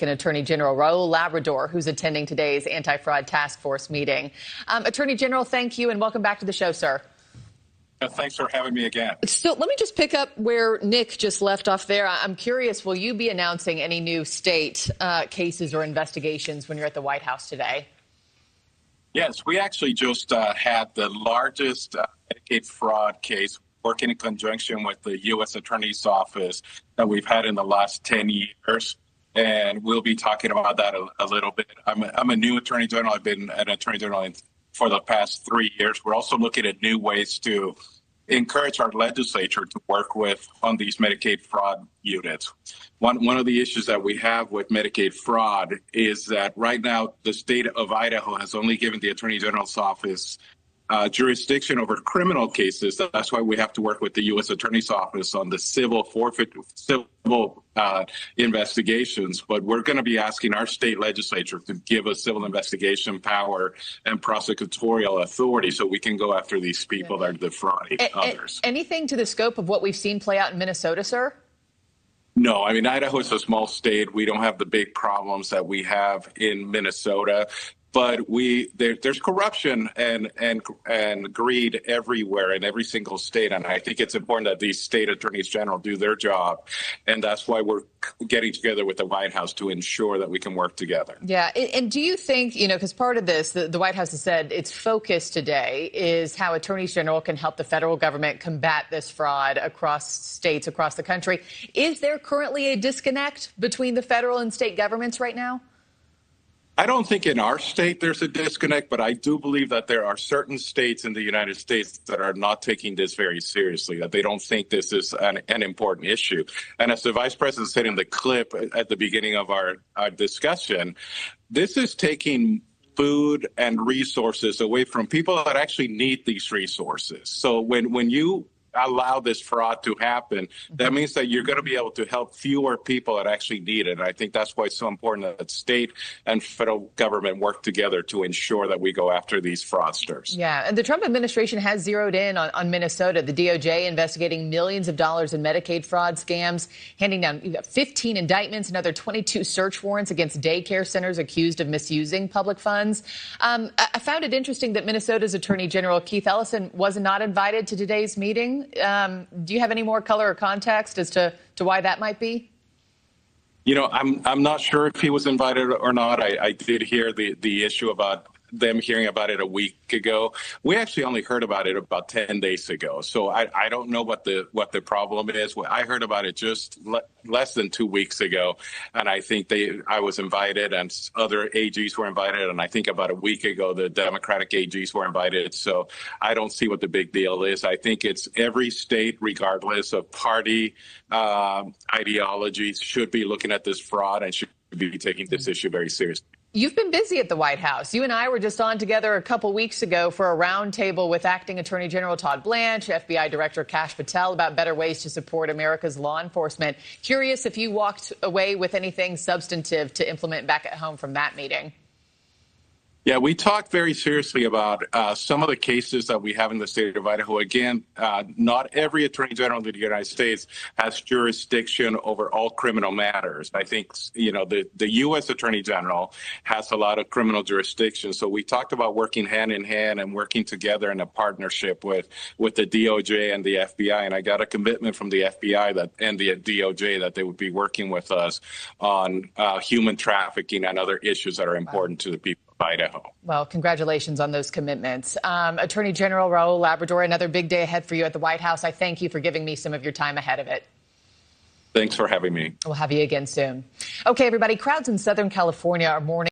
Attorney General Raul Labrador, who's attending today's anti-fraud task force meeting. Attorney General, thank you and welcome back to the show, sir. Thanks for having me again. So let me just pick up where Nick just left off there. I'm curious, will you be announcing any new state cases or investigations when you're at the White House today? Yes, we actually just had the largest Medicaid fraud case working in conjunction with the U.S. Attorney's Office that we've had in the last 10 years. And we'll be talking about that a little bit. I'm a new Attorney General. I've been an Attorney General for the past 3 years. We're also looking at new ways to encourage our legislature to work on these Medicaid fraud units. One of the issues that we have with Medicaid fraud is that right now the state of Idaho has only given the Attorney General's office jurisdiction over criminal cases. That's why we have to work with the U.S. Attorney's Office on the civil investigations. But we're going to be asking our state legislature to give us civil investigation power and prosecutorial authority so we can go after these people that are defrauding others. Anything to the scope of what we've seen play out in Minnesota, sir? No, I mean, Idaho is a small state. We don't have the big problems that we have in Minnesota. But there's corruption and greed everywhere in every single state. And I think it's important that these state attorneys general do their job. And that's why we're getting together with the White House to ensure that we can work together. Yeah. And do you think, because part of this, the White House has said its focus today is how attorneys general can help the federal government combat this fraud across states, across the country. Is there currently a disconnect between the federal and state governments right now? I don't think in our state there's a disconnect, but I do believe that there are certain states in the United States that are not taking this very seriously, that they don't think this is an important issue. And as the Vice President said in the clip at the beginning of our discussion, this is taking food and resources away from people that actually need these resources. So when you allow this fraud to happen, that means that you're going to be able to help fewer people that actually need it. And I think that's why it's so important that state and federal government work together to ensure that we go after these fraudsters. Yeah, and the Trump administration has zeroed in on Minnesota. The DOJ investigating millions of dollars in Medicaid fraud scams, handing down 15 indictments, another 22 search warrants against daycare centers accused of misusing public funds. I found it interesting that Minnesota's Attorney General Keith Ellison was not invited to today's meeting. Do you have any more color or context as to why that might be? I'm not sure if he was invited or not. I did hear the issue about them hearing about it a week ago. We actually only heard about it about 10 days ago. So I don't know what the problem is. I heard about it just less than 2 weeks ago. And I think I was invited and other AGs were invited. And I think about a week ago, the Democratic AGs were invited. So I don't see what the big deal is. I think it's every state, regardless of party ideologies, should be looking at this fraud and should be taking this issue very seriously. You've been busy at the White House. You and I were just on together a couple weeks ago for a roundtable with Acting Attorney General Todd Blanche, FBI Director Kash Patel about better ways to support America's law enforcement. Curious if you walked away with anything substantive to implement back at home from that meeting. Yeah, we talked very seriously about some of the cases that we have in the state of Idaho. Again, not every attorney general in the United States has jurisdiction over all criminal matters. I think, the U.S. Attorney General has a lot of criminal jurisdiction. So we talked about working hand in hand and working together in a partnership with the DOJ and the FBI. And I got a commitment from the FBI and the DOJ that they would be working with us on human trafficking and other issues that are important to the people. Idaho. Well, congratulations on those commitments. Attorney General Raul Labrador, another big day ahead for you at the White House. I thank you for giving me some of your time ahead of it. Thanks for having me. We'll have you again soon. Okay, everybody, crowds in Southern California are mourning